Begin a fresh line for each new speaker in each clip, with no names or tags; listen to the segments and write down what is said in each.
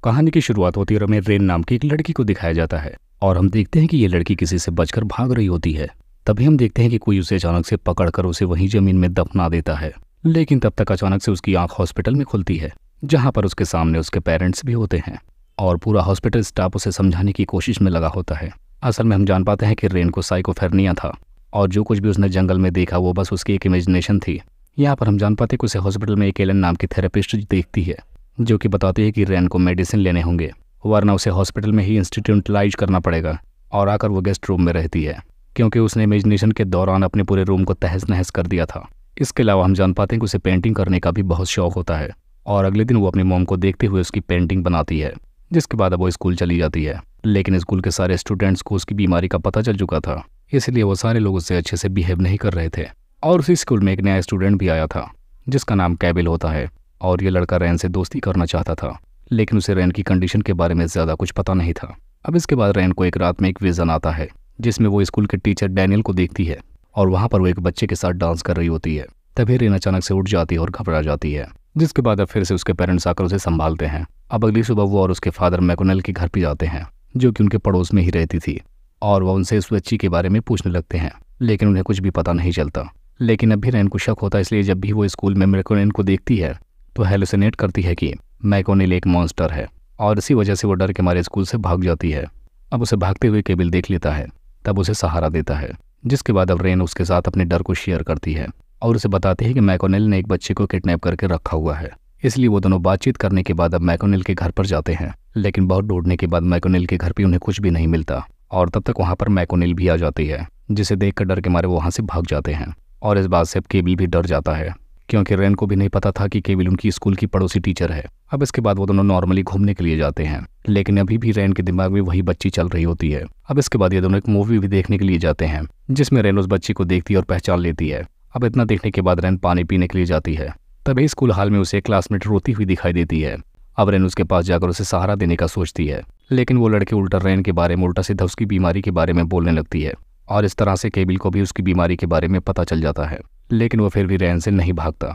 कहानी की शुरुआत होती है और हमें रेन नाम की एक लड़की को दिखाया जाता है और हम देखते हैं कि ये लड़की किसी से बचकर भाग रही होती है। तभी हम देखते हैं कि कोई उसे अचानक से पकड़कर उसे वहीं जमीन में दफना देता है। लेकिन तब तक अचानक से उसकी आंख हॉस्पिटल में खुलती है, जहां पर उसके सामने उसके पेरेंट्स भी होते हैं और पूरा हॉस्पिटल स्टाफ उसे समझाने की कोशिश में लगा होता है। असल में हम जान पाते हैं कि रेन को साइकोफेरेनिया था और जो कुछ भी उसने जंगल में देखा वो बस उसकी एक इमेजिनेशन थी। यहाँ पर हम जान पाते हैं कि उसे हॉस्पिटल में एक एलन नाम की थेरेपिस्ट देखती है, जो कि बताती है कि रेन को मेडिसिन लेने होंगे वरना उसे हॉस्पिटल में ही इंस्टीट्यूशनलाइज करना पड़ेगा। और आकर वो गेस्ट रूम में रहती है क्योंकि उसने इमेजिनेशन के दौरान अपने पूरे रूम को तहस नहस कर दिया था। इसके अलावा हम जान पाते हैं कि उसे पेंटिंग करने का भी बहुत शौक होता है और अगले दिन वो अपनी मॉम को देखते हुए उसकी पेंटिंग बनाती है। जिसके बाद अब वो स्कूल चली जाती है, लेकिन स्कूल के सारे स्टूडेंट्स को उसकी बीमारी का पता चल चुका था, इसलिए वो सारे लोग उससे अच्छे से बिहेव नहीं कर रहे थे। और उसी स्कूल में एक नया स्टूडेंट भी आया था जिसका नाम कैबिल होता है और ये लड़का रैन से दोस्ती करना चाहता था, लेकिन उसे रैन की कंडीशन के बारे में ज़्यादा कुछ पता नहीं था। अब इसके बाद रैन को एक रात में एक विजन आता है जिसमें वो स्कूल के टीचर डैनियल को देखती है और वहाँ पर वो एक बच्चे के साथ डांस कर रही होती है। तभी रैन अचानक से उठ जाती है और घबरा जाती है, जिसके बाद अब फिर से उसके पेरेंट्स आकर उसे संभालते हैं। अब अगली सुबह वो और उसके फादर मैकोनेल के घर पे जाते हैं, जो कि उनके पड़ोस में ही रहती थी, और वह उनसे इस बच्ची के बारे में पूछने लगते हैं, लेकिन उन्हें कुछ भी पता नहीं चलता। लेकिन अब भी रैन को शक होता है, इसलिए जब भी वो स्कूल में मैकोनेल को देखती है तो हेलुसिनेट करती है कि मैकोनेल एक मॉन्स्टर है और इसी वजह से वो डर के मारे स्कूल से भाग जाती है। अब उसे भागते हुए केबिल देख लेता है, तब उसे सहारा देता है, जिसके बाद अब रैन उसके साथ अपने डर को शेयर करती है और उसे बताती है कि मैकोनेल ने एक बच्चे को किडनैप करके रखा हुआ है। इसलिए वो दोनों बातचीत करने के बाद अब मैकोनेल के घर पर जाते हैं, लेकिन बहुत ढूंढने के बाद मैकोनेल के घर पे उन्हें कुछ भी नहीं मिलता और तब तक वहाँ पर मैकोनेल भी आ जाती है, जिसे देखकर डर के मारे वो वहाँ से भाग जाते हैं। और इस बात से अब केबिल भी डर जाता है क्योंकि रैन को भी नहीं पता था कि केबिल उनकी स्कूल की पड़ोसी टीचर है। अब इसके बाद वो दोनों नॉर्मली घूमने के लिए जाते हैं, लेकिन अभी भी रैन के दिमाग में वही बच्ची चल रही होती है। अब इसके बाद ये दोनों एक मूवी भी देखने के लिए जाते हैं जिसमें रैन उस बच्ची को देखती है और पहचान लेती है। अब इतना देखने के बाद रैन पानी पीने के लिए जाती है, तभी स्कूल हाल में उसे एक क्लासमेट रोती हुई दिखाई देती है। अब रैन उसके पास जाकर उसे सहारा देने का सोचती है, लेकिन वो लड़की उल्टा रैन के बारे में उल्टा सीधा उसकी बीमारी के बारे में बोलने लगती है और इस तरह से केबिल को भी उसकी बीमारी के बारे में पता चल जाता है। लेकिन वो फिर भी रैन से नहीं भागता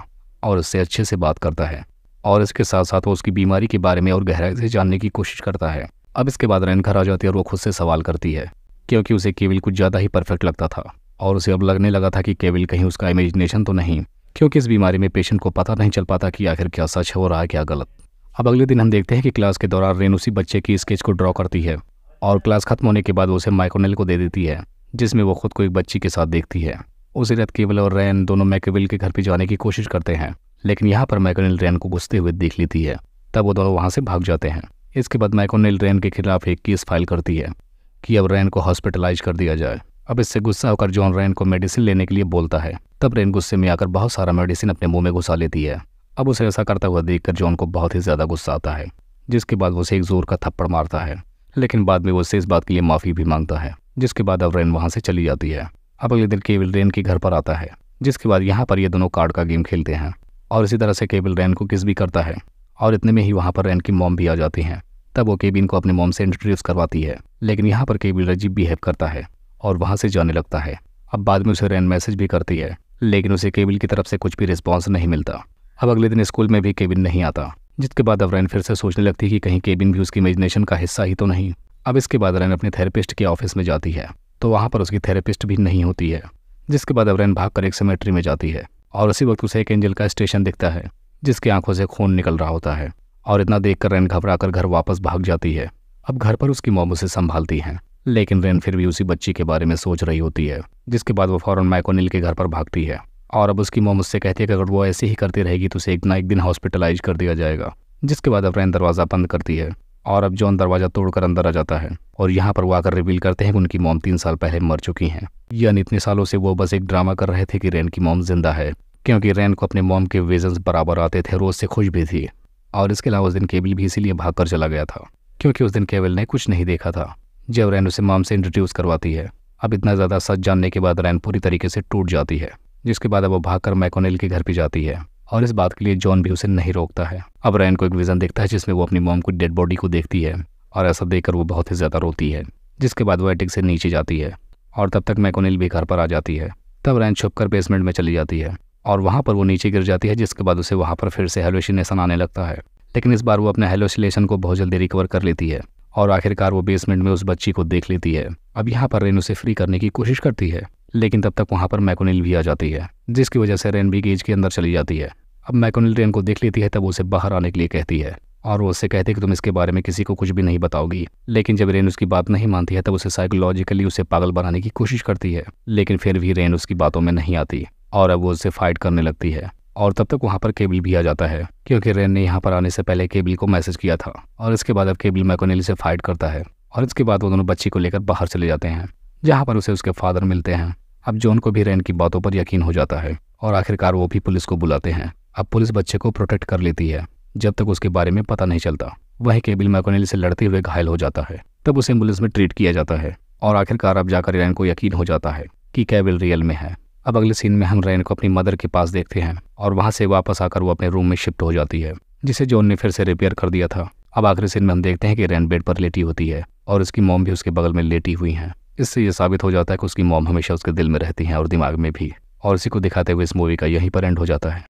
और उससे अच्छे से बात करता है और इसके साथ साथ वो उसकी बीमारी के बारे में और गहराई से जानने की कोशिश करता है। अब इसके बाद रैन घर आ जाती है और वो खुद से सवाल करती है क्योंकि उसे केबिल कुछ ज़्यादा ही परफेक्ट लगता था और उसे अब लगने लगा था कि केबिल कहीं उसका इमेजिनेशन तो नहीं, क्योंकि इस बीमारी में पेशेंट को पता नहीं चल पाता कि आखिर क्या सच हो रहा है क्या गलत। अब अगले दिन हम देखते हैं कि क्लास के दौरान रैन उसी बच्चे की स्केच को ड्रॉ करती है और क्लास खत्म होने के बाद वो उसे मैकोनेल को दे देती है, जिसमें वो खुद को एक बच्ची के साथ देखती है। उसी रात केबिल और रैन दोनों मैकोनेल के घर पर जाने की कोशिश करते हैं, लेकिन यहाँ पर मैकोनेल रैन को घुसते हुए देख लेती है, तब वो दोनों वहाँ से भाग जाते हैं। इसके बाद मैकोनेल रैन के खिलाफ एक केस फाइल करती है कि अब रैन को हॉस्पिटलाइज कर दिया जाए। अब इससे गुस्सा होकर जॉन रैन को मेडिसिन लेने के लिए बोलता है, तब रैन गुस्से में आकर बहुत सारा मेडिसिन अपने मुंह में घुसा लेती है। अब उसे ऐसा करता हुआ देखकर जॉन को बहुत ही ज़्यादा गुस्सा आता है, जिसके बाद वो उसे एक जोर का थप्पड़ मारता है, लेकिन बाद में वो उससे इस बात के लिए माफ़ी भी मांगता है, जिसके बाद अब रैन वहाँ से चली जाती है। अब अगले दिन केबिल रैन के घर पर आता है, जिसके बाद यहाँ पर ये दोनों कार्ड का गेम खेलते हैं और इसी तरह से केबिल रैन को किस भी करता है और इतने में ही वहाँ पर रैन की मॉम भी आ जाती हैं। तब वो केबिन को अपने मॉम से इंट्रोड्यूस करवाती है, लेकिन यहाँ पर केबिल अजीब बिहेव करता है और वहाँ से जाने लगता है। अब बाद में उसे रैन मैसेज भी करती है, लेकिन उसे केबिल की तरफ से कुछ भी रिस्पॉन्स नहीं मिलता। अब अगले दिन स्कूल में भी केबिन नहीं आता, जिसके बाद अब रैन फिर से सोचने लगती है कि कहीं केबिन भी उसकी इमेजिनेशन का हिस्सा ही तो नहीं। अब इसके बाद रैन अपने थेरेपिस्ट के ऑफिस में जाती है तो वहाँ पर उसकी थेरेपिस्ट भी नहीं होती है, जिसके बाद अब रैन भागकर एक सेमेट्री में जाती है और उसी वक्त उसे एक एंजल का स्टेशन दिखता है जिसकी आंखों से खून निकल रहा होता है और इतना देखकर रैन घबराकर घर वापस भाग जाती है। अब घर पर उसकी मॉम उसे संभालती हैं, लेकिन रैन फिर भी उसी बच्ची के बारे में सोच रही होती है, जिसके बाद वो फौरन मैकोनेल के घर पर भागती है और अब उसकी मॉम उससे कहती है कि अगर वो ऐसे ही करती रहेगी तो उसे एक ना एक दिन हॉस्पिटलाइज कर दिया जाएगा। जिसके बाद अब रैन दरवाज़ा बंद करती है और अब जॉन दरवाज़ा तोड़कर अंदर आ जाता है और यहाँ पर वो आकर रिवील करते हैं कि उनकी मॉम 3 साल पहले मर चुकी हैं। यानी इतने सालों से वो बस एक ड्रामा कर रहे थे कि रैन की मॉम जिंदा है, क्योंकि रैन को अपने मॉम के विजन्स बराबर आते थे, रोज से खुश भी थी। और इसके अलावा उस दिन केबिल भी इसीलिए भागकर चला गया था क्योंकि उस दिन केबिल ने कुछ नहीं देखा था जब रैन उसे मॉम से इंट्रोड्यूस करवाती है। अब इतना ज़्यादा सच जानने के बाद रैन पूरी तरीके से टूट जाती है, जिसके बाद अब वो भागकर मैकोनेल के घर पे जाती है और इस बात के लिए जॉन भी उसे नहीं रोकता है। अब रैन को एक विजन दिखता है जिसमें वो अपनी मॉम को डेड बॉडी को देखती है और ऐसा देखकर वो बहुत ही ज़्यादा रोती है, जिसके बाद वो एटिक से नीचे जाती है और तब तक मैकोनेल भी घर पर आ जाती है। तब रैन छुपकर बेसमेंट में चली जाती है और वहाँ पर वो नीचे गिर जाती है, जिसके बाद उसे वहाँ पर फिर से हेलुसिनेशन आने लगता है लेकिन इस बार वो अपने हेलोसिलेशन को बहुत जल्दी रिकवर कर लेती है और आखिरकार वो बेसमेंट में उस बच्ची को देख लेती है। अब यहाँ पर रेन उसे फ्री करने की कोशिश करती है, लेकिन तब तक वहाँ पर मैकोनिल भी आ जाती है, जिसकी वजह से रेन भी केज के अंदर चली जाती है। अब मैकोनिल रेन को देख लेती है, तब उसे बाहर आने के लिए कहती है और वो उससे कहती है कि तुम इसके बारे में किसी को कुछ भी नहीं बताओगी। लेकिन जब रेन उसकी बात नहीं मानती है, तब उसे साइकोलॉजिकली उसे पागल बनाने की कोशिश करती है, लेकिन फिर भी रेन उसकी बातों में नहीं आती और अब वो उससे फाइट करने लगती है। और तब तक वहाँ पर केबल भी आ जाता है, क्योंकि रेन ने यहाँ पर आने से पहले केबल को मैसेज किया था। और इसके बाद अब केबल मैकोनिल से फाइट करता है और इसके बाद वो दोनों बच्ची को लेकर बाहर चले जाते हैं, जहाँ पर उसे उसके फादर मिलते हैं। अब जॉन को भी रेन की बातों पर यकीन हो जाता है और आखिरकार वो भी पुलिस को बुलाते हैं। अब पुलिस बच्चे को प्रोटेक्ट कर लेती है जब तक उसके बारे में पता नहीं चलता। वहीं केबल मैकोनिल से लड़ते हुए घायल हो जाता है, तब उसे एम्बुलेंस में ट्रीट किया जाता है और आखिरकार अब जाकर रेन को यकीन हो जाता है कि केबल रियल में है। अब अगले सीन में हम रेन को अपनी मदर के पास देखते हैं और वहां से वापस आकर वो अपने रूम में शिफ्ट हो जाती है, जिसे जॉन ने फिर से रिपेयर कर दिया था। अब आखिरी सीन में हम देखते हैं कि रेन बेड पर लेटी होती है और उसकी मॉम भी उसके बगल में लेटी हुई हैं। इससे ये साबित हो जाता है कि उसकी मॉम हमेशा उसके दिल में रहती हैं और दिमाग में भी। और इसी को दिखाते हुए इस मूवी का यहीं पर एंड हो जाता है।